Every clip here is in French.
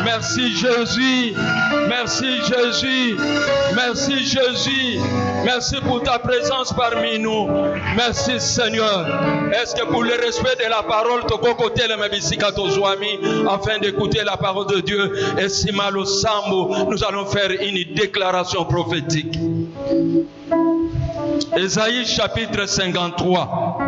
Merci Jésus. Merci Jésus. Merci Jésus. Merci pour ta présence parmi nous. Merci Seigneur. Est-ce que pour le respect de la parole, afin d'écouter la parole de Dieu, et si mal au sambo, nous allons faire une déclaration prophétique. Ésaïe chapitre 53.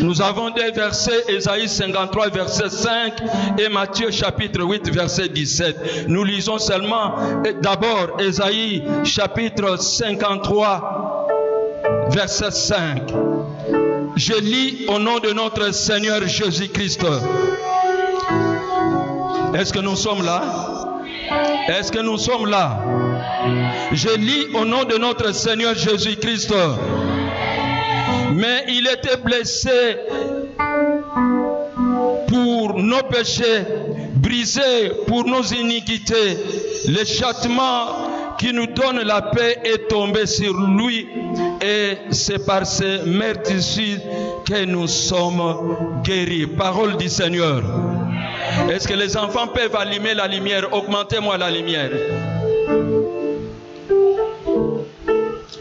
Nous avons des versets, Ésaïe 53 verset 5 et Matthieu chapitre 8 verset 17. Nous lisons seulement d'abord Ésaïe chapitre 53 verset 5. Je lis au nom de notre Seigneur Jésus-Christ. Est-ce que nous sommes là? Est-ce que nous sommes là? Je lis au nom de notre Seigneur Jésus-Christ. Mais il était blessé pour nos péchés, brisé pour nos iniquités. Le châtiment qui nous donne la paix est tombé sur lui, et c'est par ses meurtrissures que nous sommes guéris. Parole du Seigneur. Est-ce que les enfants peuvent allumer la lumière? Augmentez-moi la lumière.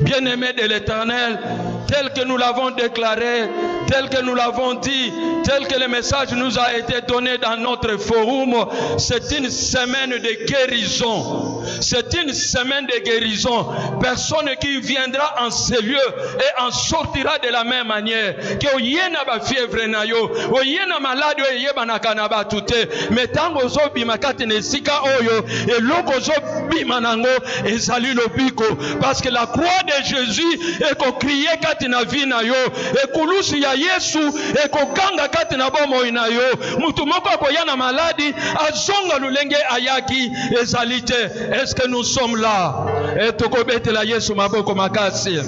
Bien-aimés de l'Éternel, tel que nous l'avons déclaré, tel que nous l'avons dit, tel que le message nous a été donné dans notre forum, c'est une semaine de guérison. C'est une semaine de guérison. Personne qui viendra en ces lieux et en sortira de la même manière. Que yena ba fièvre na yo, o yena malade o yeba na kanaba tuté, mais tango zo bimakati nesika oyo et loko zo bimanango ezali lobiko, parce que la croix de Jésus est ko crier kati na vie na yo, et kulusi ya Yesu et ko kanga kati na bomo ina yo. Mutu moko akoyana maladi azonga lulenge ayaki ezalite. Est-ce que nous sommes là? Et tokobete la Yesu maboko makasi.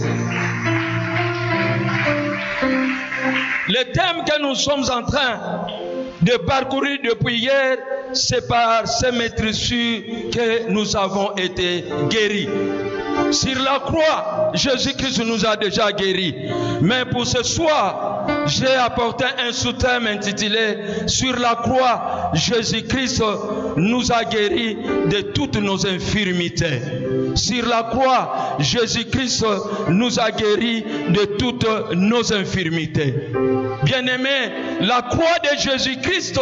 Le thème que nous sommes en train de parcourir depuis hier, c'est par ces meurtrissures que nous avons été guéris. Sur la croix, Jésus-Christ nous a déjà guéris. Mais pour ce soir, j'ai apporté un sous-thème intitulé « Sur la croix, Jésus-Christ nous a guéris de toutes nos infirmités ». Sur la croix, Jésus-Christ nous a guéris de toutes nos infirmités. Bien-aimés, la croix de Jésus-Christ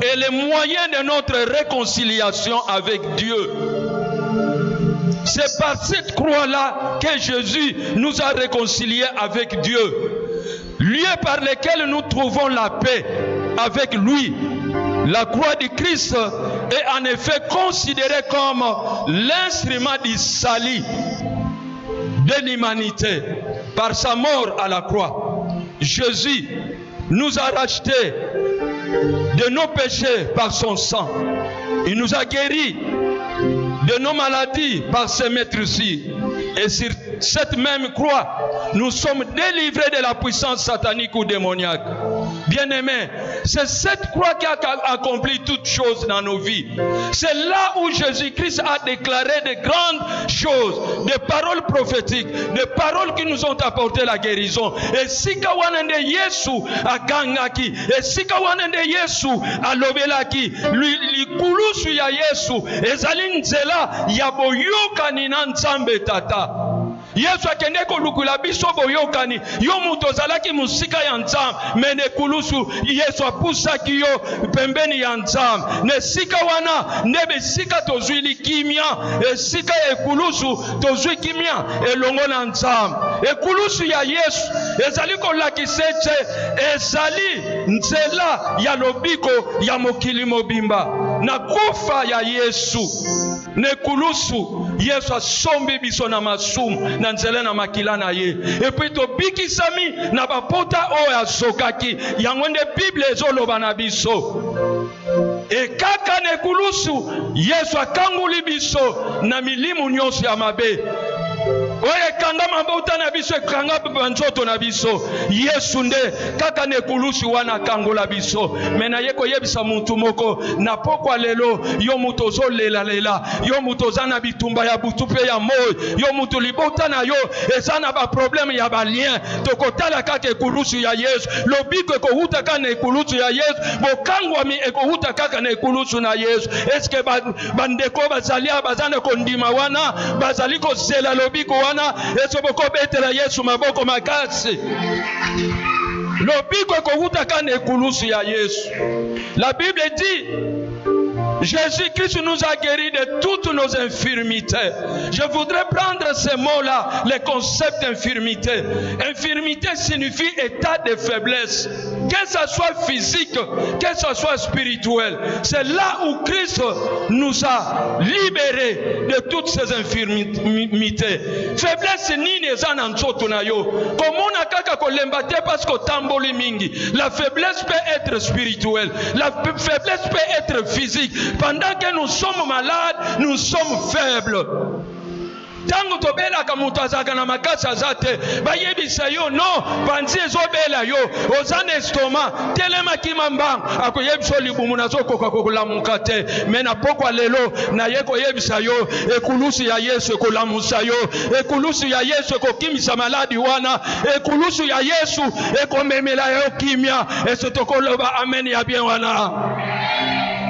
est le moyen de notre réconciliation avec Dieu. C'est par cette croix-là que Jésus nous a réconciliés avec Dieu. Lieu par lequel nous trouvons la paix avec lui. La croix de Christ est en effet considérée comme l'instrument du salut de l'humanité. Par sa mort à la croix, Jésus nous a rachetés de nos péchés par son sang. Il nous a guéris de nos maladies par ses meurtrissures. Et sur cette même croix, nous sommes délivrés de la puissance satanique ou démoniaque. Bien-aimés, c'est cette croix qui a accompli toutes choses dans nos vies. C'est là où Jésus-Christ a déclaré de grandes choses, des paroles prophétiques, des paroles qui nous ont apporté la guérison. Et si kawanende Yesu akangaki, et si kawanende Yesu alobelaki, likulusu ya Yesu, ezali nzela ya boyokani na Nzambe Tata. Yesu akende kolukula biso boyokani, yo muto zalaki musika ya Nzambe, mene kulusu Yesu apusaki yo pembeni ya Nzambe. Ne sika wana nebe sika tozwili kimia, sika ya kulusu tozwi kimia elongo na Nzambe. Ekulusu ya Yesu ezali kolakisete ezali nzela ya lobiko ya mokili mobimba. Na kufa ya Yesu nekulusu Yesu asombi biso na masumu na nzela na makila na ye. Et puis to biki sami na bapota o asokaki yango nde Bible ezoloba na biso. E kaka nekulusu Yesu akanguli biso na milimu nyonso ya mabe. oye kanga mabota na biso kanga banzoto na biso Yesu nde kaka ne kulusi wana kangola biso mena yeko yebisa muntu moko na pokwa lelo yo muto zo lela yo muto zana bitumba ya butupe ya moyo yo muto libota na yo ezana ba problème ya ba lien tokotala kaka ekulusu ya Yesu lobiko ekohuta kana ekulusu ya Yesu bokangwami ekohuta kaka na ekulusu na Yesu eske bandeko bazalia bazana kondima wana bazali kozela lobiko wana eso bokobetela Yesu maboko makasi lobiko ekohuta kana ekulusu ya Yesu. La Bible dit Jésus-Christ nous a guéris de toutes nos infirmités. Je voudrais prendre ces mots-là, les concepts d'infirmité. Infirmité signifie état de faiblesse, que ce soit physique, que ce soit spirituel. C'est là où Christ nous a libérés de toutes ces infirmités. Faiblesse nini ezana nzoto na yo. Komona kaka kolembate parce que tamboli mingi. La faiblesse peut être spirituelle. La faiblesse peut être physique. Pendant que nous sommes malades, nous sommes faibles. Tango tobela kamutu azaka na makasa azate bayebisa yo no panzi ezobela yo ozana estoma telema kimamba akoyebisa libumu nazokoka kokulamuka te mena pokwa lelo na yeko yebisa yo ekulusi ya Yesu ekolamusa yo ekulusi ya Yesu ekokimisa maladi wana ekulusi ya Yesu ekomemela yo kimia esotokoloba amen ya bien wana.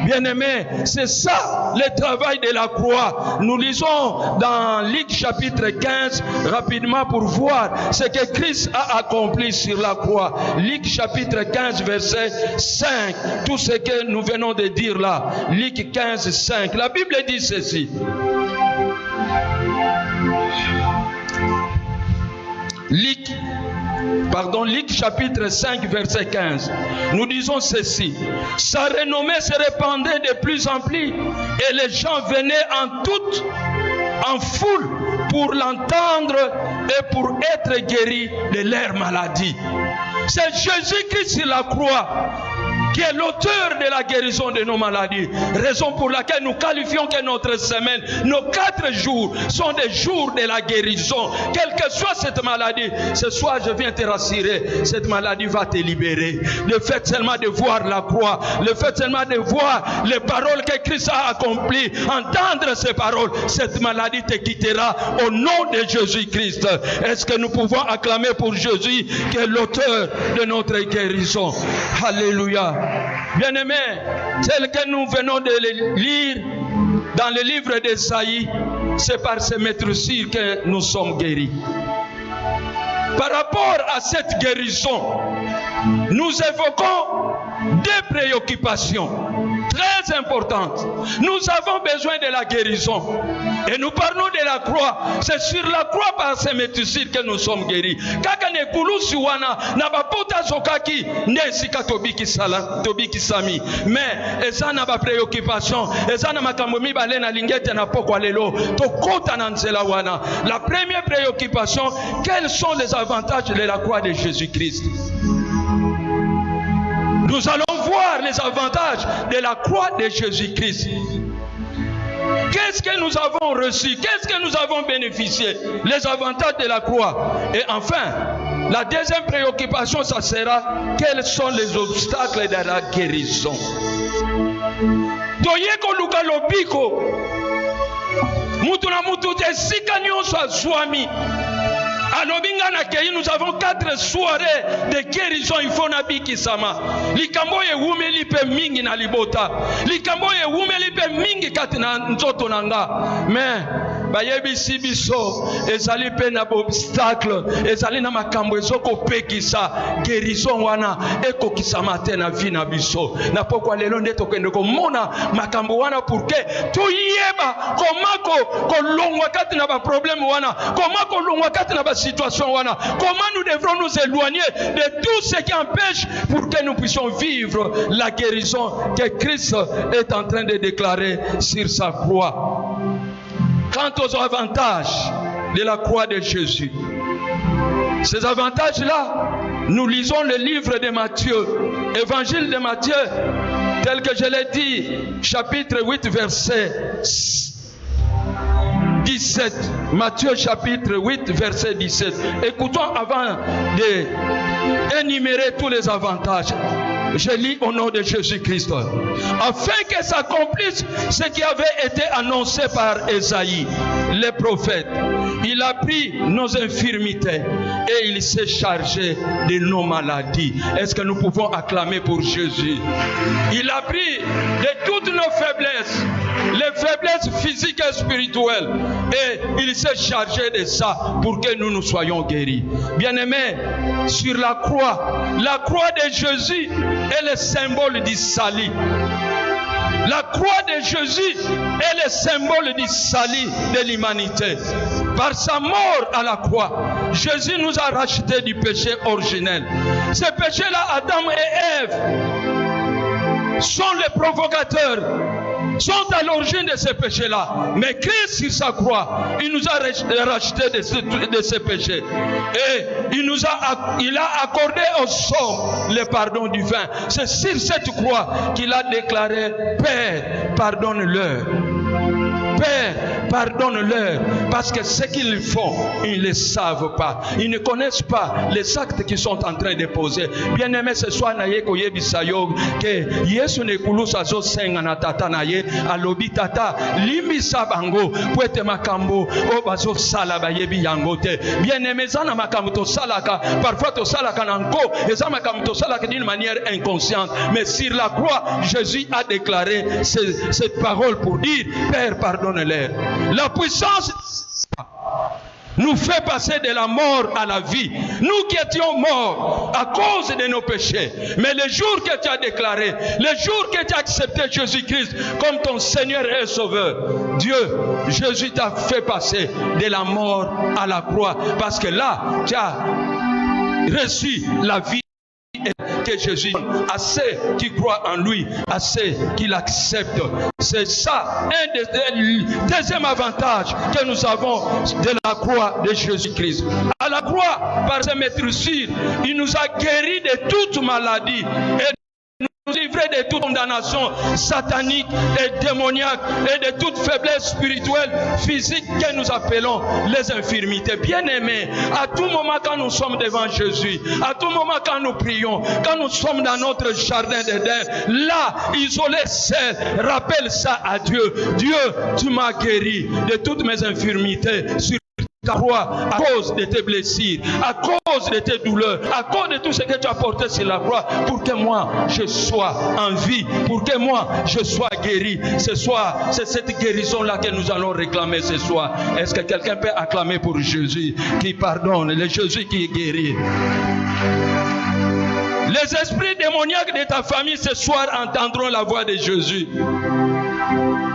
Bien-aimés, c'est ça le travail de la croix. Nous lisons dans Luc chapitre 15 rapidement pour voir ce que Christ a accompli sur la croix. Luc chapitre 15 verset 5. Tout ce que nous venons de dire là. Luc 15, 5. La Bible dit ceci. Luc chapitre 5 verset 15. Nous disons ceci. Sa renommée se répandait de plus en plus et les gens venaient en foule pour l'entendre et pour être guéris de leur maladie. C'est Jésus-Christ sur la croix qui est l'auteur de la guérison de nos maladies. Raison pour laquelle nous qualifions que notre semaine, nos 4 jours sont des jours de la guérison. Quelle que soit cette maladie, ce soir je viens te rassurer, cette maladie va te libérer. Le fait seulement de voir la croix, le fait seulement de voir les paroles que Christ a accomplies, entendre ces paroles, cette maladie te quittera au nom de Jésus-Christ. Est-ce que nous pouvons acclamer pour Jésus qui est l'auteur de notre guérison? Alléluia. Bien-aimés, tel que nous venons de le lire dans le livre d'Ésaïe, c'est par ce maître-ci que nous sommes guéris. Par rapport à cette guérison, nous évoquons 2 préoccupations très importantes. Nous avons besoin de la guérison. Et nous parlons de la croix. C'est sur la croix par ces métucides que nous sommes guéris. Kakane kulusi wana na bapota zokaki nesika tobiki sami. Mais ezana ba préoccupation, ezana makambo mibale na lingete na pokwa lelo. Tokota na nzela wana. La première préoccupation, quels sont les avantages de la croix de Jésus-Christ? Nous allons voir les avantages de la croix de Jésus-Christ. Qu'est-ce que nous avons reçu? Qu'est-ce que nous avons bénéficié? Les avantages de la croix. Et enfin, la deuxième préoccupation, ça sera quels sont les obstacles de la guérison. Toyeko luka lobiko. Mutu na mutu te sika nyonso azwami. Nous avons 4 soirées de guérison. Il faut nabiki sama. Likambo ye wume lipe mingi na libota. Likambo ye wume lipe mingi katina nzoto nanga. Mais bayebi sibiso ezali pe na obstacle, ezali na makambo ezoko pekisa guérison wana eko kisama te na vie na biso. Na pokwa lelo nde tokende komona makambo wana pour que toyeba komako kolongwa kati na ba problème wana, komako kolongwa kati na ba situation wana, comment nous devrons nous éloigner de tout ce qui empêche pour que nous puissions vivre la guérison que Christ est en train de déclarer sur sa croix. Quant aux avantages de la croix de Jésus, ces avantages-là, nous lisons le livre de Matthieu, évangile de Matthieu, tel que je l'ai dit, chapitre 8, verset 17. Matthieu chapitre 8, verset 17. Écoutons avant d'énumérer tous les avantages. Je lis au nom de Jésus-Christ. Afin que s'accomplisse ce qui avait été annoncé par Ésaïe, les prophètes. Il a pris nos infirmités et il s'est chargé de nos maladies. Est-ce que nous pouvons acclamer pour Jésus? Il a pris de toutes nos faiblesses, les faiblesses physiques et spirituelles, et il s'est chargé de ça pour que nous soyons guéris. Bien-aimés, sur la croix de Jésus est le symbole du salut. La croix de Jésus est le symbole du salut de l'humanité. Par sa mort à la croix, Jésus nous a racheté du péché originel. Ce péché-là, Adam et Ève sont les provocateurs, sont à l'origine de ce péché-là. Mais Christ sur sa croix, il nous a racheté de ce péché. Et il a accordé aux hommes le pardon divin. C'est sur cette croix qu'il a déclaré: Père, pardonne-leur. Père, pardonne-leur, parce que ce qu'ils font, ils ne le savent pas. Ils ne connaissent pas les actes qu'ils sont en train de poser. Bien-aimé, ce soir, que Yesu ne kulusa zo senga na tata na ye alobi tata limisa bango poete makambo o bazo sala bayebi yango te. Bien-aimé, zana makambo to salaka, parfois to salaka nanko, et ça makambo to salaka d'une manière inconsciente. Mais sur la croix, Jésus a déclaré cette parole pour dire: Père, pardonne-leur. La puissance nous fait passer de la mort à la vie. Nous qui étions morts à cause de nos péchés. Mais le jour que tu as déclaré, le jour que tu as accepté Jésus-Christ comme ton Seigneur et Sauveur, Dieu, Jésus t'a fait passer de la mort à la croix. Parce que là, tu as reçu la vie que Jésus donne à ceux qui croient en lui, à ceux qui l'acceptent. C'est ça un des deuxième avantage que nous avons de la croix de Jésus-Christ. À la croix, par ses maîtrisures, il nous a guéris de toute maladie et nous livrer de toute condamnation satanique et démoniaque et de toute faiblesse spirituelle, physique que nous appelons les infirmités. Bien-aimés, à tout moment quand nous sommes devant Jésus, à tout moment quand nous prions, quand nous sommes dans notre jardin d'Éden, là, isolés, seuls, rappelle ça à Dieu. Dieu, tu m'as guéri de toutes mes infirmités sur ta croix, à cause de tes blessures, à cause de tes douleurs, à cause de tout ce que tu as porté sur la croix, pour que moi je sois en vie, pour que moi je sois guéri. Ce soir, c'est cette guérison-là que nous allons réclamer ce soir. Est-ce que quelqu'un peut acclamer pour Jésus qui pardonne, le Jésus qui guérit? Les esprits démoniaques de ta famille ce soir entendront la voix de Jésus.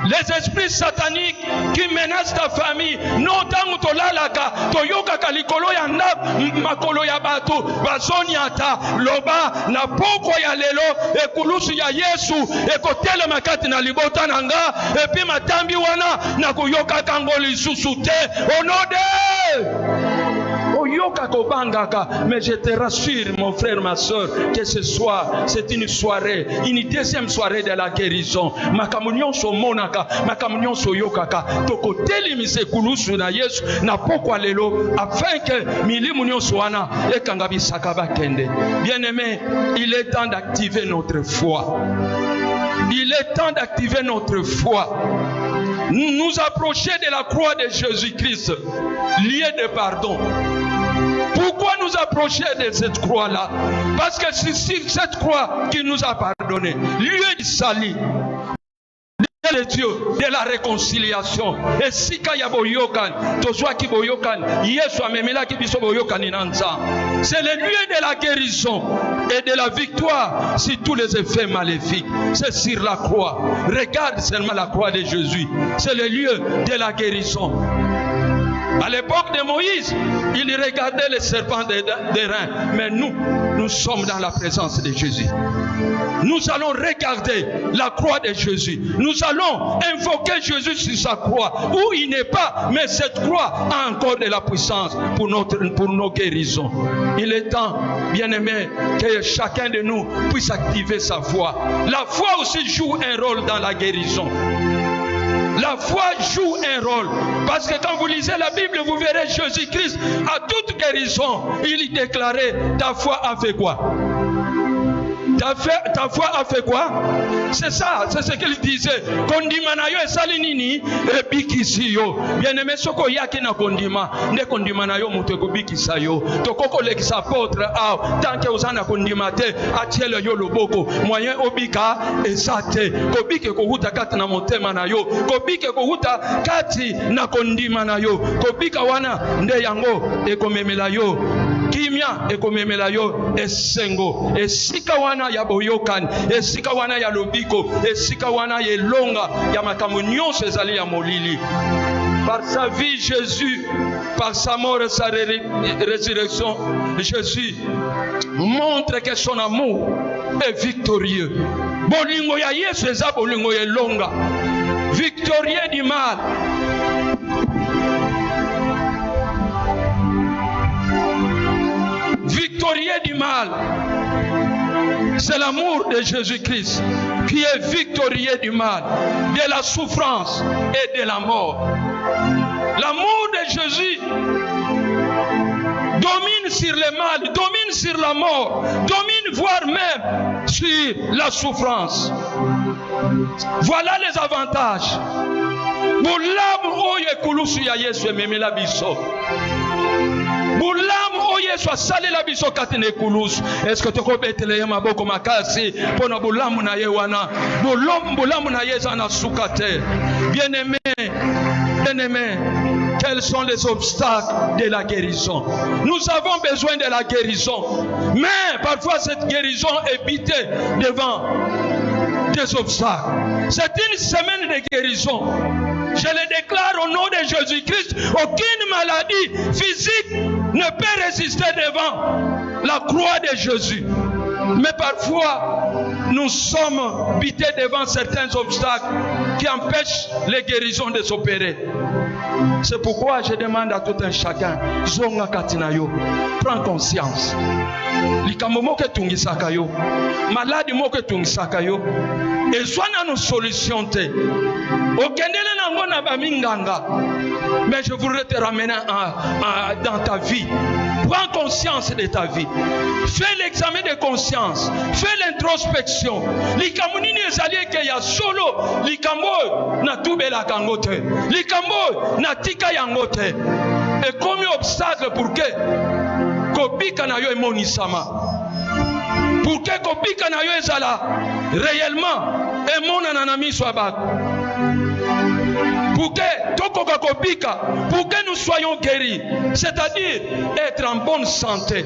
Les esprits sataniques qui menacent ta famille, non tangu tolalaka, toyoka kalikolo ya ndab, makolo ya bato, bazoniata, loba, na poko ya lelo, ekulusu ya Yesu, ekotele makati na libota nanga, epi matambi wana, na kuyoka kangoli susute, onode! Mais je te rassure, mon frère, ma soeur, que ce soir, c'est une soirée, une deuxième soirée de la guérison. Makamunion so monaka, makamunion so yokaka, toko telimise kulusu na Yesu, na pokwa lelo, afin que milimunion soana, et kangabi sakaba kende. Bien-aimé, il est temps d'activer notre foi. Il est temps d'activer notre foi. Nous approcher de la croix de Jésus-Christ, lié de pardon. Pourquoi nous approcher de cette croix-là? Parce que c'est sur cette croix qu'il nous a pardonné. Lieu du salut, de Dieu, de la réconciliation. Et si kaya boyokan, toswa ki boyokan, Yesu amemela ki biso boyokan inanza. C'est le lieu de la guérison et de la victoire sur tous les effets maléfiques. C'est sur la croix. Regarde seulement la croix de Jésus. C'est le lieu de la guérison. À l'époque de Moïse, il regardait les serpents des reins. Mais nous sommes dans la présence de Jésus. Nous allons regarder la croix de Jésus. Nous allons invoquer Jésus sur sa croix. Où il n'est pas, mais cette croix a encore de la puissance pour nos guérisons. Il est temps, bien-aimé, que chacun de nous puisse activer sa foi. La foi aussi joue un rôle dans la guérison. La foi joue un rôle. Parce que quand vous lisez la Bible, vous verrez Jésus-Christ à toute guérison. Il déclarait, ta foi a fait quoi? Ta foi a fait quoi? C'est ça, c'est ce qu'il disait. Kondima na yo esali nini? Ebikisi yo. Bien-aimé, soko yaki na kondima. Ne kondima na yo mutu ekobikisa yo. Tokoko lekisa apôtre a tant que osana kondima te atiele yo loboko. Moyen obika esate. Kobike kohuta kati na motema na yo. Kobike kohuta kati na kondima na yo. Kobika wana nde yango ekomemela yo. Kimia ekomemela yo esengo. Esika wana ya boyokan, esika wana ya lobiko, esika wana ya longa, ya makambo nyonso ezali ya molili. Par sa vie, Jésus, par sa mort et sa résurrection, Jésus montre que son amour est victorieux. Bolingo ya Yesu eza bolingo ya longa, victorieux du mal. Victorieux du mal. C'est l'amour de Jésus-Christ qui est victorieux du mal, de la souffrance et de la mort. L'amour de Jésus domine sur le mal, domine sur la mort, domine voire même sur la souffrance. Voilà les avantages. Bulamu oyo ekulusu ya Yesu ememela biso. Bulamu oyo Yesu asalela biso kati na ekulusu. Est-ce que tokobetele ye maboko makasi pona bulamu na ye wana? Bulamu na ye eza na suka te. Bien-aimé, bien-aimé, quels sont les obstacles de la guérison? Nous avons besoin de la guérison, mais parfois cette guérison est butée devant des obstacles. C'est une semaine de guérison. Je le déclare au nom de Jésus-Christ, aucune maladie physique ne peut résister devant la croix de Jésus. Mais parfois, nous sommes butés devant certains obstacles qui empêchent les guérisons de s'opérer. C'est pourquoi je demande à tout un chacun, zonga katinayo, prends conscience. Likambo moko tungisaka yo, maladi moko tungisaka yo, ezwana no solution te. Okendele nango na baminganga. Mais je voudrais te ramener dans ta vie. Prends conscience de ta vie. Fais l'examen de conscience. Fais l'introspection. Likambo nini ezali ke ya solo, likambo na tubela kangote. Likambo na tika yango te. Et comme obstacle pour que kobika na yo emonisama. Pour que kobika na yo ezala réellement emonana na miso abako. Pour que nous soyons guéris, c'est-à-dire être en bonne santé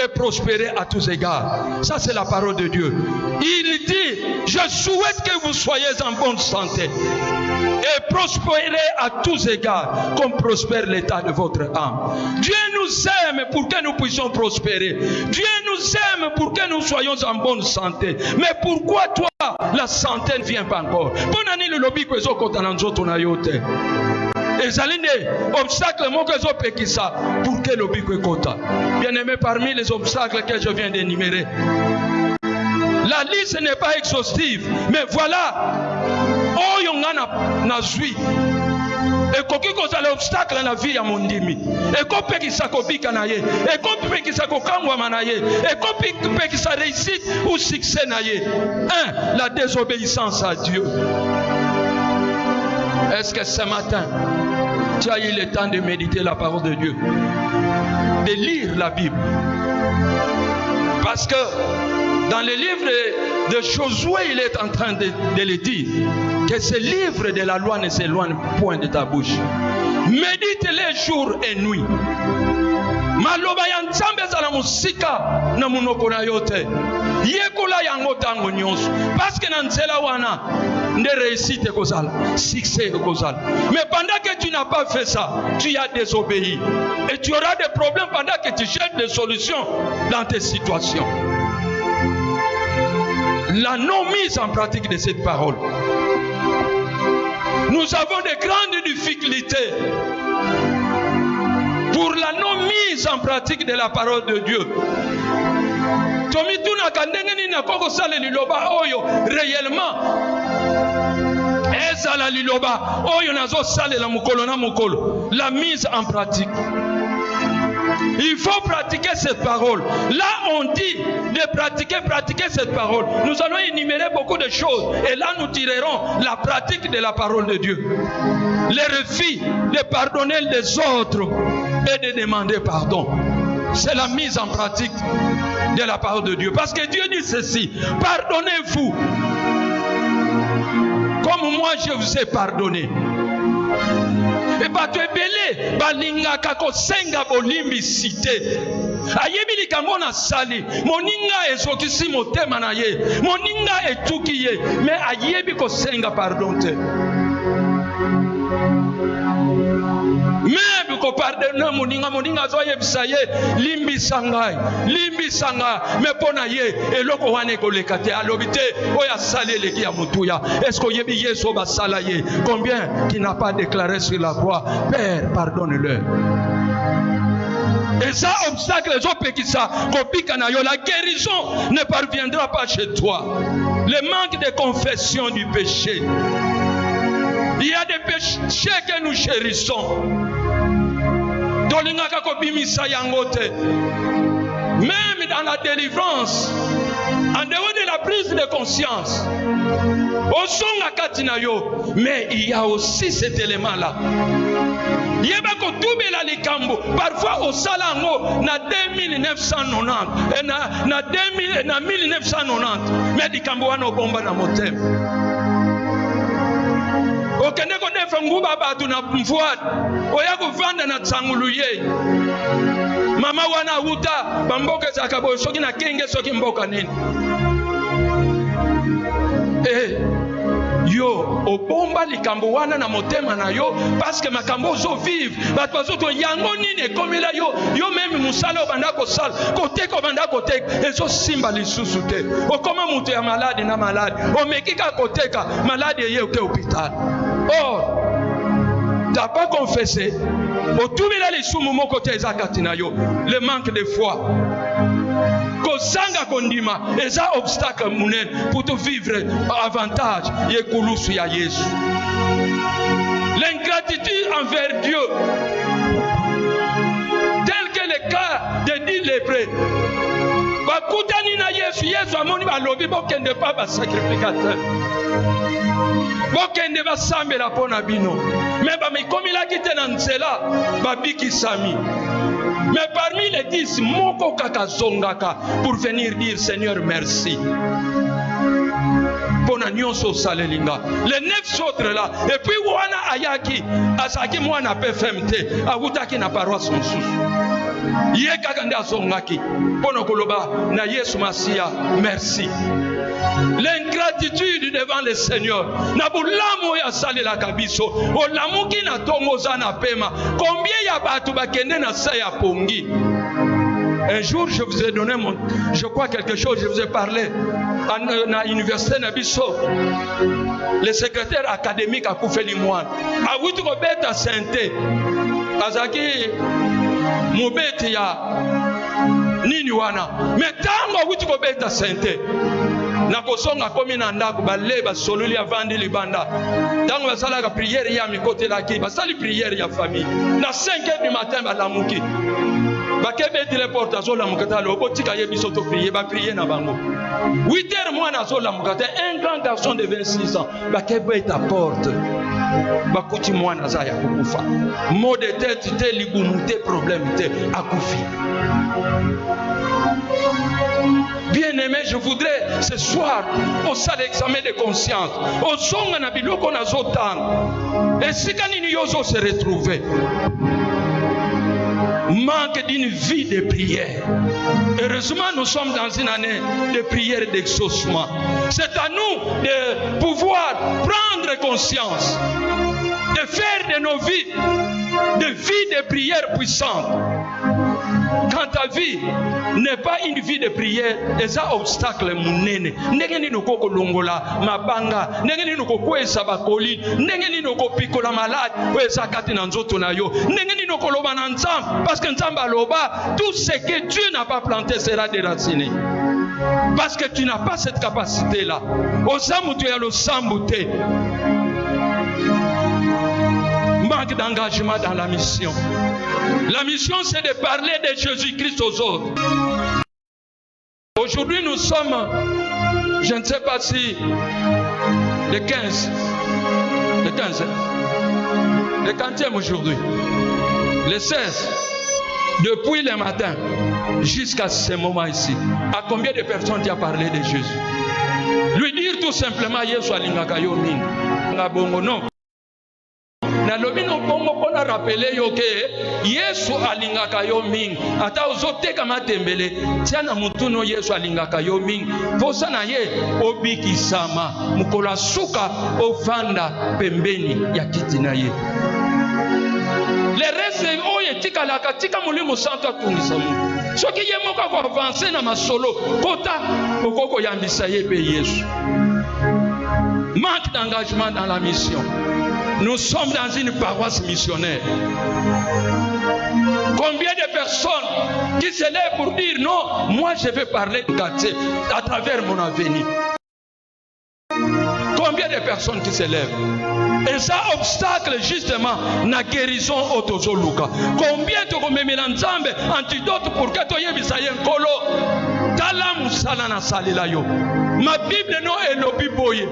et prospérer à tous égards. Ça, c'est la parole de Dieu. Il dit, je souhaite que vous soyez en bonne santé et prospérer à tous égards, comme prospère l'état de votre âme. Dieu nous aime pour que nous puissions prospérer. Dieu nous aime pour que nous soyons en bonne santé. Mais pourquoi toi, la santé ne vient pas encore? Bonani le lobby que zo kota na nzoto na yote. Ezaline obstacle moko zo pekisa pour que lobby que kota. Bien-aimé, parmi les obstacles que je viens d'énumérer, la liste n'est pas exhaustive, mais voilà oyo ngana nazwi. Ekoki kozala obstacle na vie ya mondimi. Ekopekisa kobika na ye. Ekopekisa kokangwa na ye. Ekopekisa réussite ou succès na ye. 1. La désobéissance à Dieu. Est-ce que ce matin, tu as eu le temps de méditer la parole de Dieu? De lire la Bible? Parce que dans le livre de Josué, il est en train de le dire, que ce livre de la loi ne s'éloigne point de ta bouche. Médite-les jour et nuit. Maloba ya nzambe ezala musika na munoko na yote. Yekola yango tango nyonso. Parce que na nzela wana nde réussite ekozala, succès ekozala. Mais pendant que tu n'as pas fait ça, tu as désobéi. Et tu auras des problèmes pendant que tu cherches des solutions dans tes situations. La non-mise en pratique de cette parole. Nous avons de grandes difficultés pour la non-mise en pratique de la parole de Dieu. Réellement, ezala liloba oyo nazo salela mukolo na mukolo. La mise en pratique. Il faut pratiquer cette parole. Là, on dit de pratiquer cette parole. Nous allons énumérer beaucoup de choses. Et là, nous tirerons la pratique de la parole de Dieu. Le refus de pardonner les autres et de demander pardon. C'est la mise en pratique de la parole de Dieu. Parce que Dieu dit ceci: pardonnez-vous comme moi je vous ai pardonné. Et bato ebele balingaka kosenga bolimbisite. Ayebi likambo na sali moninga ezokisi motema na ye, moninga etuki ye, mais ayebi kosenga pardon te. Même ko pardonner moninga zo yebisa ye limbisa ngai mais pona ye eloko wane koleka te alobi te oya sali eleki ya mutuya. Est-ce que yebi yeso basala ye? Combien qui n'a pas déclaré sur la croix: Père, pardonne-le. Et ça, obstacle, la guérison ne parviendra pas chez toi. Le manque de confession du péché. Il y a des péchés que nous chérissons. Même dans la délivrance, en dehors de la prise de conscience, mais il y a aussi cet élément-là. Parfois au Salango na 2990 na 1990 mais dikambo wana obomba na motem okende ko defa nguba batu na mfuata oya kuvanda na tsangulu ye mama wana uta bamboke zakabo soki na kenge soki mboka nini yo obomba likambo wana na motema na yo parce que makambo zo vive bato bazoto yango nini ekomela yo même musala obanda kosala koteka obanda koteka ezo simba lisusu te okoma mutu ya malade na malade omekika koteka malade ye oke hôpital. Or t'as pas confessé otumila lisumu moko te ezakati na yo le manque de foi kozanga kondima eza obstacle munene pour te vivre avantage yekulusu ya Yesu. L'ingratitude envers Dieu, tel que le cas de 10 lépreux. Bakutani na Yesu amoni balobi bokende pa ba sacrificateur. Bokende ba sambela pona bino. Mais ba mikomila kite na nzela babiki sami. Mais parmi les 10, moko kaka zongaka pour venir dire Seigneur merci. Les 9 autres là, et puis wana ayaki, asaki mwana PFMT, awutaki na paroisse msusu. Yeka nda zongaki, pono koloba na Yesu Masia merci. L'ingratitude devant le Seigneur. Nabulamo ya sali la kabiso. Olamuki na tongo zana pema. Combien ya batu bakende na saya pongi. Un jour, je vous ai donné je crois quelque chose, je vous ai parlé à l'université Nabiso. Le secrétaire académique a coupé les moines. A Witu Robeta Sainte, Azaki Mobeti ya Niniwana. Mais tant que Witu Robeta Sainte, nakosonga komi na ndako bale basololi avandi libanda tango basala ka prière ya mikote laki basali prière ya famille na 5h du matin balamuki bakebe dire porte azola mukata lo botika ye biso to prier ba prier na bango 8h mwana azola mukata un grand garçon de 26 ans bakebe ta porte bakuti mwana za ya kukufa mot de tête te ligumute problème te akufi. Bien-aimé, je voudrais ce soir, au salle d'examen de conscience, au son na biloko na zotan, et si kanini yozo se retrouver, manque d'une vie de prière. Heureusement, nous sommes dans une année de prière et d'exaucement. C'est à nous de pouvoir prendre conscience, de faire de nos vies des vies de prière puissantes. Quand ta vie n'est pas une vie de prière, et ça obstacle munene. Ndenge ni noko kolongola mabanga, ndenge ni noko kwesa bakoli, ndenge ni noko pikola malade, kwesa kati na nzoto na yo, ndenge ni noko loba na nzambe, parce que nzambe aloba, tout ce que Dieu n'a pas planté sera déraciné. Parce que tu n'as pas cette capacité-là. Osamu tu ya lo sambute. manque d'engagement dans la mission. La mission, c'est de parler de Jésus-Christ aux autres. Aujourd'hui, nous sommes, je ne sais pas si, le 15, le 40e aujourd'hui, le 16, depuis le matin jusqu'à ce moment ici. À combien de personnes tu as parlé de Jésus? Lui dire tout simplement, Yesu alingaka yo mingi. Na bongo non. Na lobi no bongo pona rappeler yo ke Yesu alingaka yo mingi. Ata ozoteka matembele, tiana mutuno Yesu alingaka yo mingi. Posa na ye obikisama mukola suka ovanda pembeni ya kiti na ye. Le reste oye tika la katika mulimo santo atungisa mu. Soki ye moko ko avancer na masolo kota okoko yambisa ye pe Yesu. Manque d'engagement dans la mission. Nous sommes dans une paroisse missionnaire. Combien de personnes qui se lèvent pour dire non, moi je vais parler de quartier à travers mon avenir. Combien de personnes qui se lèvent? Et ça obstacle justement la guérison autozoluka. Combien de komemela nzambe antidote pour que toyebisa ye nkolo tala musala na salela yo. Ma Bible no elobi boye.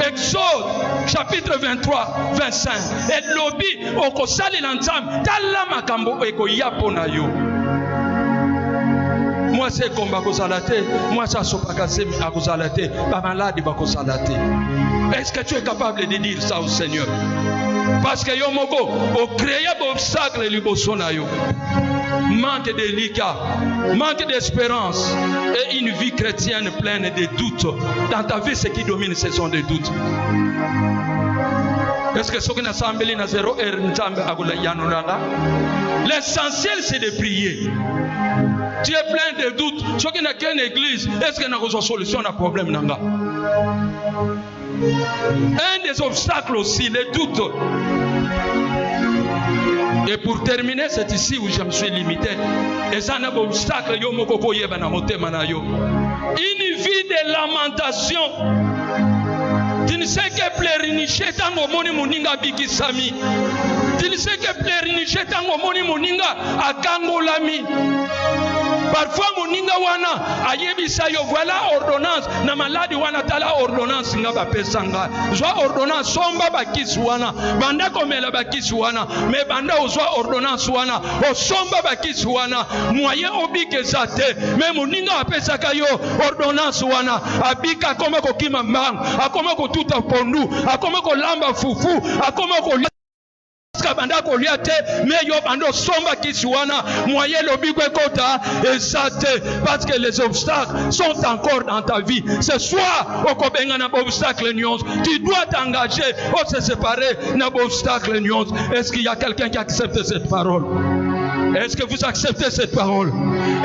Exode chapitre 23 25 elobi okosalela nzambe tala makambo ekoya pona yo. Moi c'est combat kozalate, moi ça sopakase akozalate, ba malade bakozalate. Est-ce que tu es capable de dire ça au Seigneur? Parce que yo moko o créer obstacle liboso na yo. Manque de liga, manque d'espérance et une vie chrétienne pleine de doutes. Dans ta vie, ce qui domine, ce sont des doutes. Est-ce que ce qui n'a semblé na zéro l'essentiel c'est de prier. Tu es plein de doutes. Ce qui n'a qu'une église, est-ce qu'il y a une solution à un problème nanga? Un des obstacles aussi, les doutes. Et pour terminer, c'est ici où je me suis limité. Et ça n'a pas d'obstacle. Une vie de lamentation. Tu ne sais que pleurnicher tango moni muninga bikisami. Tu ne sais que pleurnicher tango moni muninga akangolami. Parfois muninga wana ayebisa yo voilà ordonnance na maladi wana tala ordonnance nga ba pesanga. Zwa ordonnance somba bakisi wana banda komela bakisi wana me banda ozwa ordonnance wana osomba bakisi wana moyen obike zate me muninga apesaka yo ordonnance wana abika koma kokima mbang akoma kotuta pondu akoma kolamba fufu akoma ko banda kolia te me yo bando somba kisiwana moyen lobikwe kota ezate parce que les obstacles sont encore dans ta vie. Ce soir au kobenga na obstacle nuance, tu dois t'engager ou se séparer na obstacle nuance. Est-ce qu'il y a quelqu'un qui accepte cette parole? Est-ce que vous acceptez cette parole?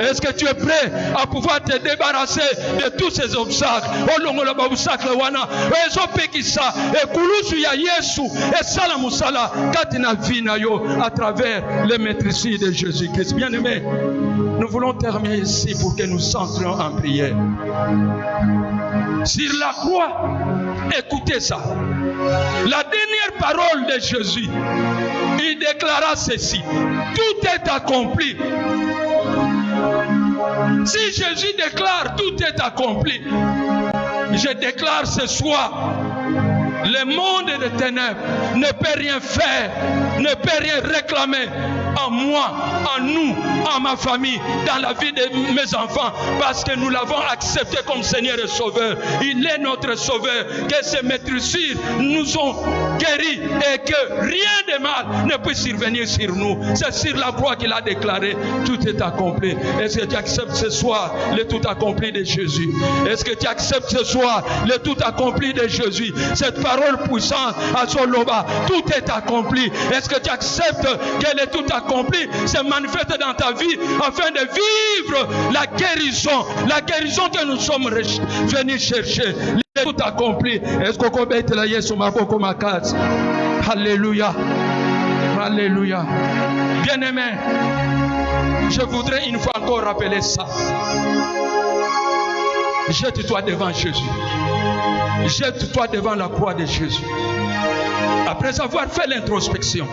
Est-ce que tu es prêt à pouvoir te débarrasser de tous ces obstacles? À travers les maîtrises de Jésus-Christ. Bien-aimés, nous voulons terminer ici pour que nous entrions en prière. Sur la croix, écoutez ça. La dernière parole de Jésus, il déclara ceci: tout est accompli. Si Jésus déclare tout est accompli, je déclare ce soir, le monde des ténèbres ne peut rien faire, ne peut rien réclamer en moi, en nous, en ma famille, dans la vie de mes enfants, parce que nous l'avons accepté comme Seigneur et Sauveur. Il est notre Sauveur, que ses maîtrisures nous ont guéris et que rien de mal ne peut survenir sur nous. C'est sur la croix qu'il a déclaré, tout est accompli. Est-ce que tu acceptes ce soir le tout accompli de Jésus? Est-ce que tu acceptes ce soir le tout accompli de Jésus? Cette parole puissante à Soloba, tout est accompli. Est-ce que tu acceptes que le tout accompli se manifeste dans ta vie afin de vivre la guérison que nous sommes venus chercher? Le tout accompli. Est-ce qu'on peut être là? Alléluia. Alléluia. Bien-aimé, je voudrais une fois encore rappeler ça. Jette-toi devant Jésus. Jette-toi devant la croix de Jésus. Après avoir fait l'introspection,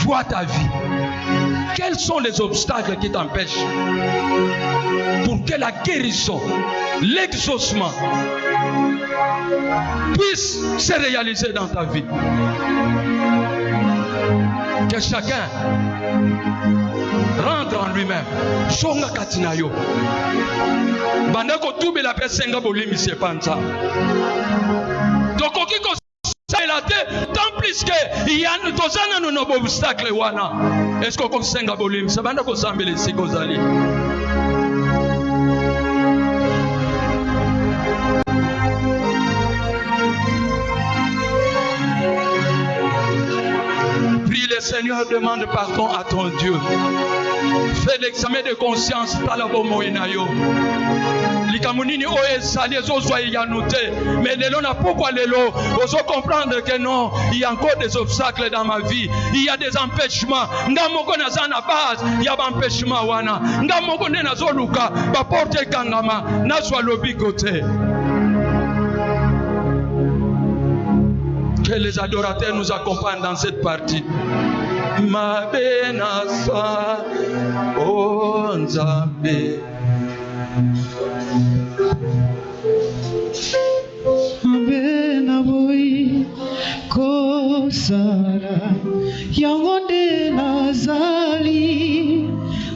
vois ta vie. Quels sont les obstacles qui t'empêchent pour que la guérison, l'exaucement puisse se réaliser dans ta vie? Que chacun rentre en lui-même. Songa katinayo. Bandako tube la pesenga bolimi sepanza. Tokoki ko salate tant plus que yana tozana no obstacle wana. Est-ce que ko senga bolimi sabanda ko sambele sikozali? Le Seigneur demande pardon à ton Dieu. Fais l'examen de conscience. Mais lelo n'a pourquoi lelo. Oso comprendre que non, il y a encore des obstacles dans ma vie. Il y a des empêchements. Ngamoko nazana base, il y a des empêchements wana. Ngamoko nenazo luka, ba porte kangama, na soit lobi côté. Que les adorateurs nous accompagnent dans cette partie. Ma benasa onzabe. Benaboi kosara yangonde nazali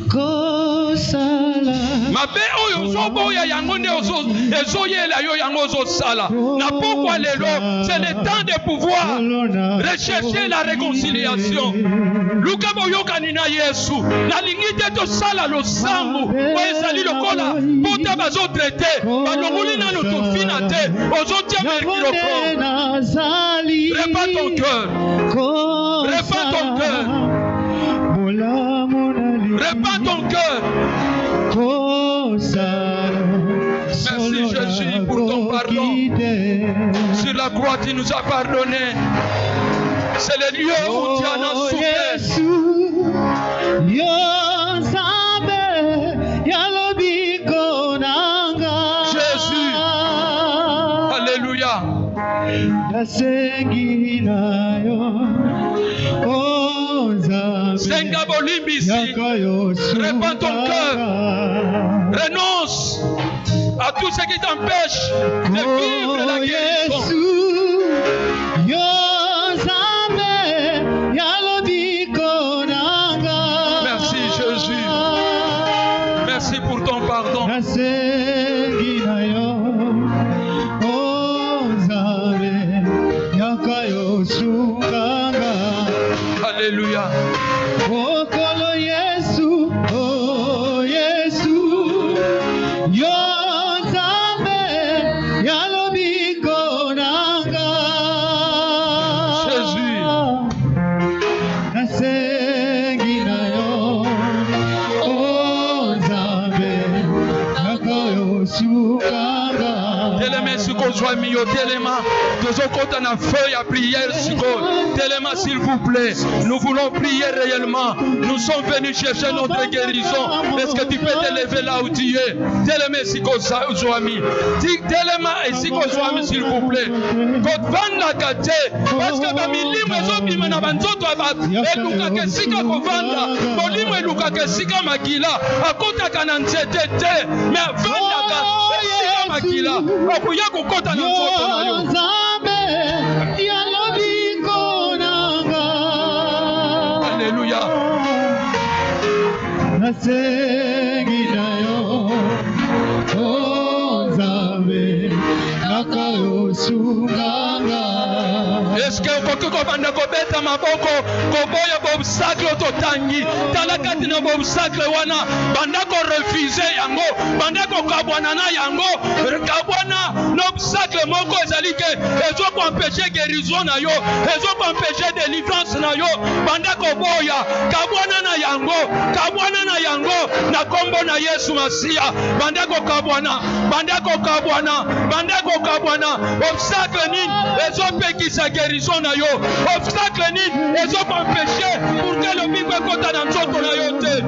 kosala. Mabe oyo zoboya yangonde ezoyela yo yango zosala. Na pourquoi lelo c'est le temps de pouvoir rechercher la réconciliation. Luka boyoka nina Yesu. Na lingite to sala lo sambu. Ko ezali lokola pota bazo traiter. Balongoli na no to finate. Ozo tia microphone. Répare ton cœur. Répare ton cœur. Répare ton cœur. Merci Jésus pour ton pardon. Sur la croix, tu nous as pardonné. C'est le lieu où tu en as souffert. Jésus. Alléluia. Senga bolimbisi. Répands ton cœur. Renonce à tout ce qui t'empêche de vivre la guérison. Merci Jésus. Merci pour ton pardon. Alléluia. S'il vous plaît, nous voulons prier réellement. Nous sommes venus chercher notre guérison. Est-ce que tu peux te lever là où tu es? Tellement s'il vous plaît. Parce que Alléluia. Est-ce que vous pouvez mettre ma boko koboya obstacle totangi talakati na obstacle wana bandako refuser yango bandako kabwana na yango kabwana l'obstacle moko ezali ke ezo ko empêcher guérison na yo ezo ko empêcher délivrance na yo bandako boya kabwana na yango na kombo na Yesu Masia bandako kabwana obstacle nini ezo pekisa guérison na yo obstacle nini ezo ko empêcher pour que le bible kota na nzoto na yo te.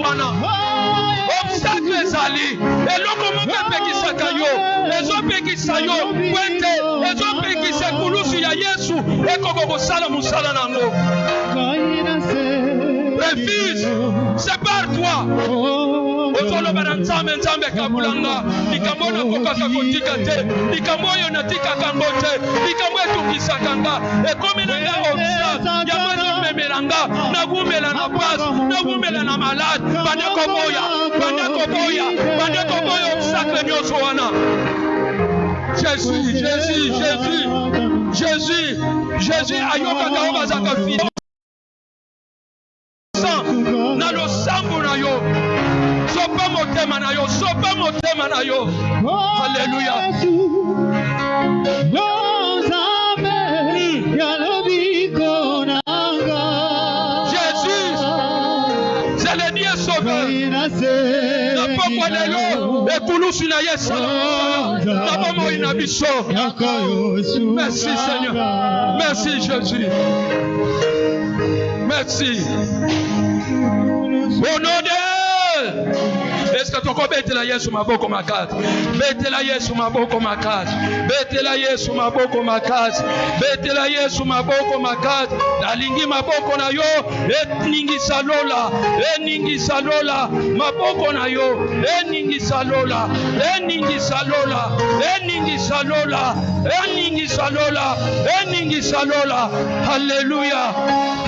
wana. Obstacle ezali. Eloko moko epekisaka yo. Ezopekisa yo. Kwete. Ezopekisa kulusu ya Yesu. Ekoko kosala musala nango. Refuse. Sépare-toi. Ozoloba na nzambe kabulanga. Likambo na kokaka kotika te. Likambo yo natika kango te. Likambo etukisaka nga. Ekomi na nga obstacle. Yamani memelanga. Nagumela na base. Nagumela na malade. Bandeko boya. Obstacle nyonso wana. Jésus ayokaka yo bazaka fili. Na losambo na yo. Sopa motema na yo. Alléluia. Jésus, c'est le Dieu sauveur. Na poko lelo ekulusu na Yesu. Na bomo ina biso. Merci Seigneur. Merci Jésus. Merci. Au nom de... Est-ce que tu peux betela Yesu maboko makati? Betela Yesu maboko makati. Betela Yesu maboko makati. Betela Yesu maboko makati. Nalingi maboko na yo eningi salola. Eningi salola. Maboko na yo eningi salola. Eningi salola. Eningi salola. Eningi salola. Eningi salola. Alléluia.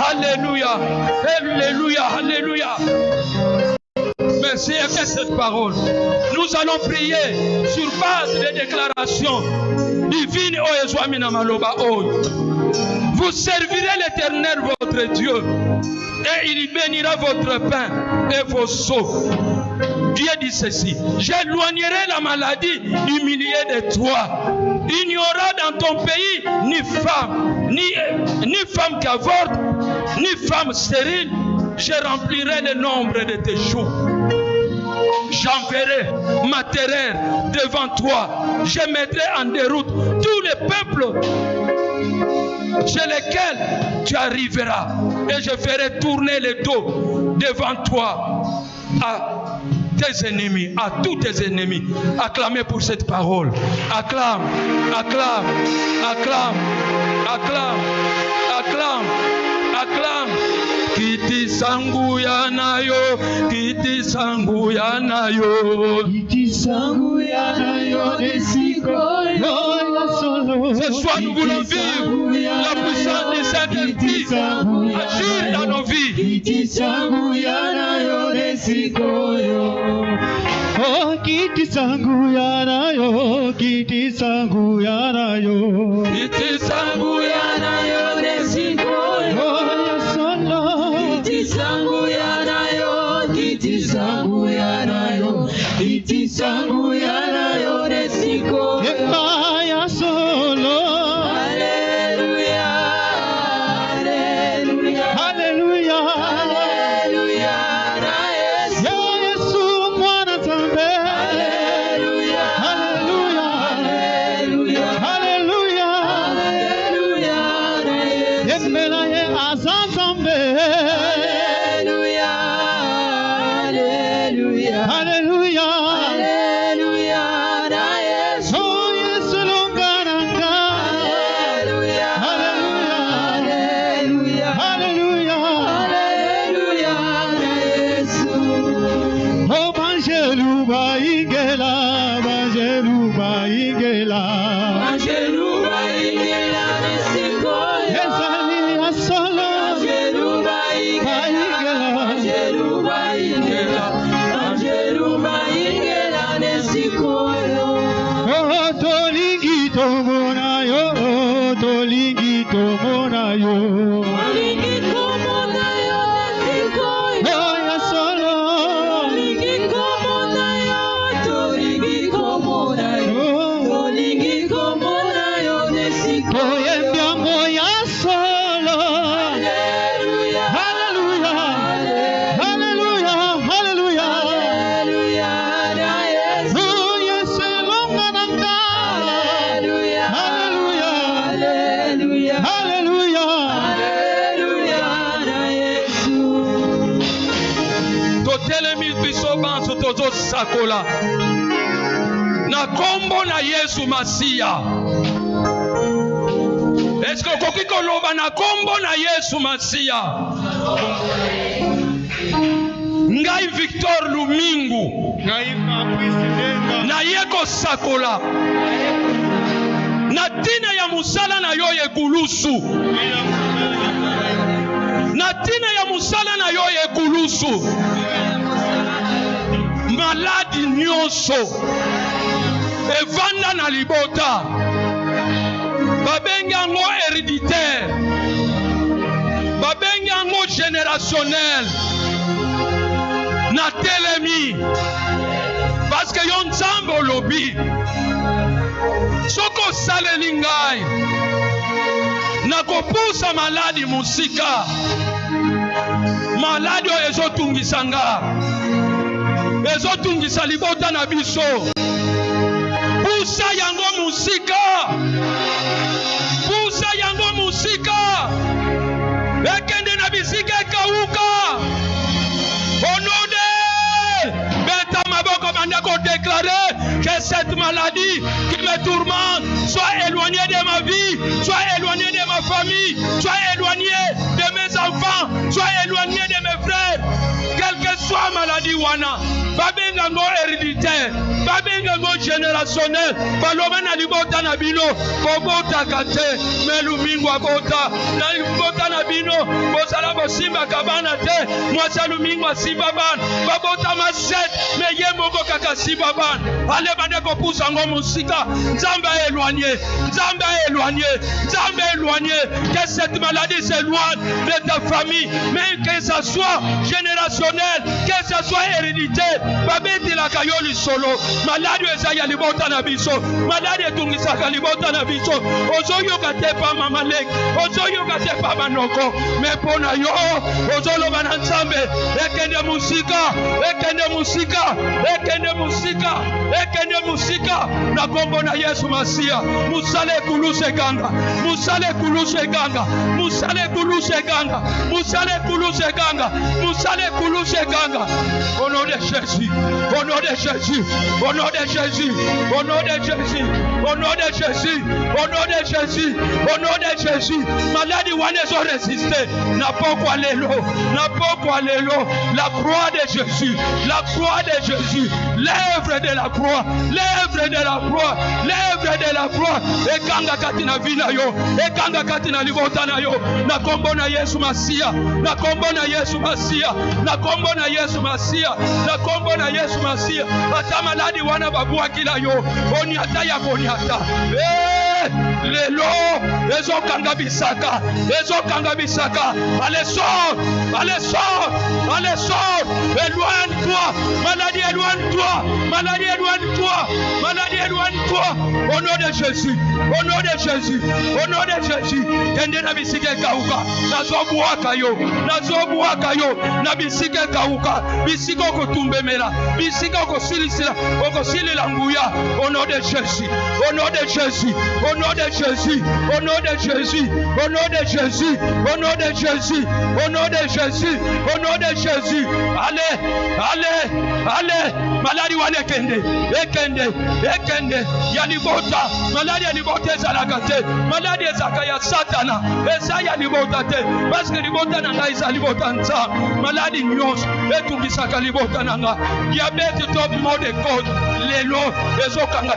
Alléluia. Alléluia. Alléluia. Merci à cette parole. Nous allons prier sur base des déclarations divines. Vous servirez l'Éternel votre Dieu et il bénira votre pain et vos seaux. Dieu dit ceci: j'éloignerai la maladie du milieu de toi. Il n'y aura dans ton pays ni femme qui avorte, ni femme stérile. Je remplirai le nombre de tes jours. J'enverrai ma terreur devant toi. Je mettrai en déroute tous les peuples chez lesquels tu arriveras. Et je ferai tourner le dos devant toi à tes ennemis, à tous tes ennemis. Acclamez pour cette parole. Acclame, acclame, acclame, acclame, acclame, acclame. Kiti sangu yanayo, kiti sangu yanayo, kiti sangu yanayo desikoyo. Ce soir nous voulons vivre la puissance du Saint-Esprit agir dans nos vies. Kiti sangu yanayo desikoyo. Oh, kiti sangu yanayo, kiti sangu yanayo, kiti sangu yanayo desikoyo. Kiti sangu yanayo, kiti sangu yanayo, kiti sangu yanayo desiko. Ya solo. Hallelujah, hallelujah, hallelujah, hallelujah. Ya Yesu mwana tambe. Hallelujah, hallelujah, hallelujah, hallelujah, hallelujah. Yemela ye azan tambe. Totelemi biso banso tozo sakola. Na kombo na Yesu Masia. Est-ce que koki koloba na kombo na Yesu Masia? Ngai Victor Lumingu. Na yeko sakola. Na tina ya musala na yo ekulusu. Na tina ya musala na yo ekulusu. Maladi nyonso evanda na libota. Babengi yango héréditaire. Babengi yango générationnel. Na telemi. Parce que yon nzambe olobi. Soko saleli ngai. Na kopusa maladi musika. Maladi oyo ezotungisa nga. Ezotungisa libota na biso. Pusa yango musika. Pusa yango musika. Ekende na bisika ekauka. Onode. Beta maboko bandeko déclarer que cette maladie qui me tourmente soit éloignée de ma vie, soit éloignée de ma famille, soit éloignée de mes enfants, soit éloignée de mes frères. Quelle que soit la maladie wana. Babengango héréditaire, babengango générationnel, balomena libota na bino, bobota kate, melumingo abota, na libota na bino, bosala bosimba kabana te, mwasa lumingo asibaban, babota maset, meye moko kaka sibaban, ale bandeko pousa ngo musika, nzambe éloigné, nzambe éloigné, nzambe éloigné, que cette maladie s'éloigne de ta famille, même que ça soit générationnel, que ça soit héréditaire. Babeti la kayoli solo maladi ezaya libota na biso maladi etungisaka libota na biso ozoyo katepa mamalek ozoyo katepa manoko mepona yo ozoloba na nzambe ekende musika ekende musika ekende musika ekende musika na kombo na Yesu Masia musale kuluse ganga musale kuluse ganga musale kuluse ganga musale kuluse ganga musale kuluse ganga au nom de Jésus. Au nom de Jésus, au nom de Jésus, au nom de Jésus, au nom de Jésus, au nom de Jésus, au nom de Jésus, maladie wanezo résister, n'a pas quoi l'élo, n'a pas quoi l'élo, la croix de Jésus, la croix de Jésus, l'œuvre de la croix, l'œuvre de la croix, l'œuvre de la croix, et kanga katina vina yo, et kanga katina libota na yo, na kombo na Yesu Masia, na kombo na Yesu Masia, na kombo na Yesu Masia, na kombo na Yesu Masia, ata maladi wana babua kila yo, oniata ya koniata. Lelo, ezo kanga bisaka, allez sort, allez sort, allez sort, éloigne-toi, maladie éloigne-toi, maladie éloigne-toi, maladie éloigne-toi, au nom de Jésus, au nom de Jésus, au nom de Jésus, kende na bisike kauka, nazobuaka yo, na bisike kauka, bisiko kotumbe mela, bisiko kosilisila, okosilela nguya, au nom de Jésus, au nom de Jésus, au nom de Jésus, au nom de Jésus, au nom de Jésus, au nom de Jésus, au nom de Jésus, au nom de Jésus. Allez, allez, allez. Maladi wane ekende, yalibota, maladi yalibota ezalakate, maladi ezakaya satana, eza yalibota te, parce que libota nanga ezalibota nza, maladi nyonso, etumbisaka libota nanga, diabete top mode code, lelo, ezokanga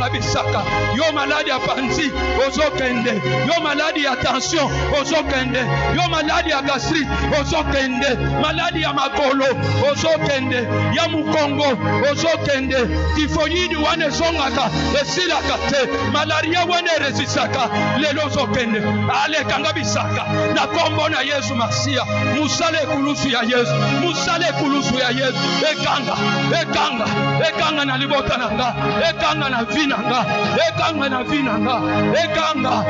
bisaka, yo maladi ya panzi, ozokende, yo maladi ya tension, ozokende, yo maladi ya gastrique, ozokende, maladi ya makolo, ozokende, ya mukongo, ozokende, tifoyidi wane zongaka, esilaka te, malaria wane resisaka, lelo ozokende, ale kanga bisaka, na kombo na Yesu Masia, musale kulusu ya Yesu, musale kulusu ya Yesu, ekanga na libota nanga, ekanga na vinanga, ekanga na vinanga, ekanga,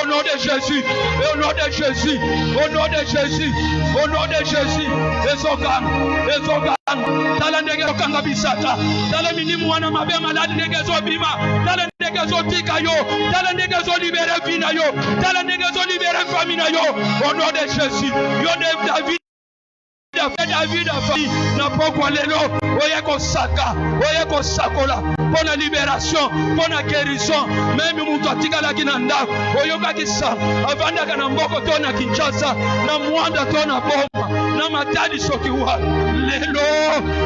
au nom de Jésus, au nom de Jésus, au nom de Jésus, au nom de Jésus, ezokanga, tala ndenge okanga bisaka, tala minimu na mabe malade ndegezo bima tala ndegezo tika yo tala ndegezo libere vina yo tala ndegezo libere famille yo au nom de Jésus yo de David a fait na pokwa lelo oye ko saka oye ko sakola pour la libération pour la guérison même mutu atikala kinanda oyo bakisa avanda kana mboko to na Kinshasa na mwanda to na bomba na matadi sokiwa lelo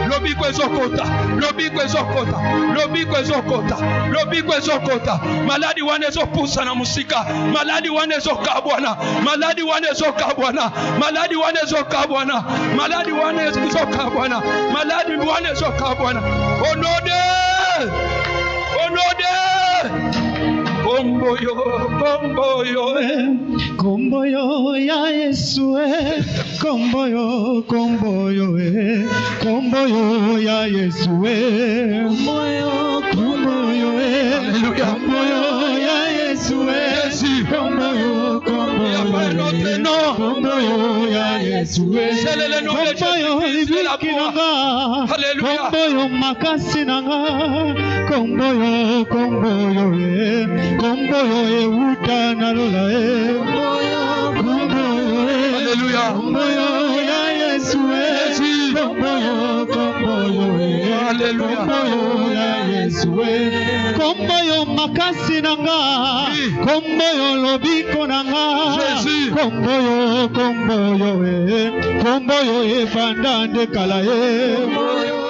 lobiko ezokota lobiko ezokota lobiko ezokota lobiko ezokota maladi wane ezopusa na musika maladi wane ezokabwana maladi wane ezokabwana maladi wane ezokabwana maladi wane ezokabwana maladi wane ezokabwana onode kombo yo ya Yesu kombo yo kombo yo ya Yesu kombo yo Alléluia kombo yo ya Yesu kombo yo kombo yo ya Yesu c'est le nom de Jésus c'est la gloire Alléluia kombo yo makasi nanga kombo yo kombo yo euta na lola Alléluia kombo yo ya Yesu kombo yo Alléluia kombo yo ya Yesu kombo yo makasi nanga kombo yo lobiko nanga Jésus kombo yo evanda nde kala kombo yo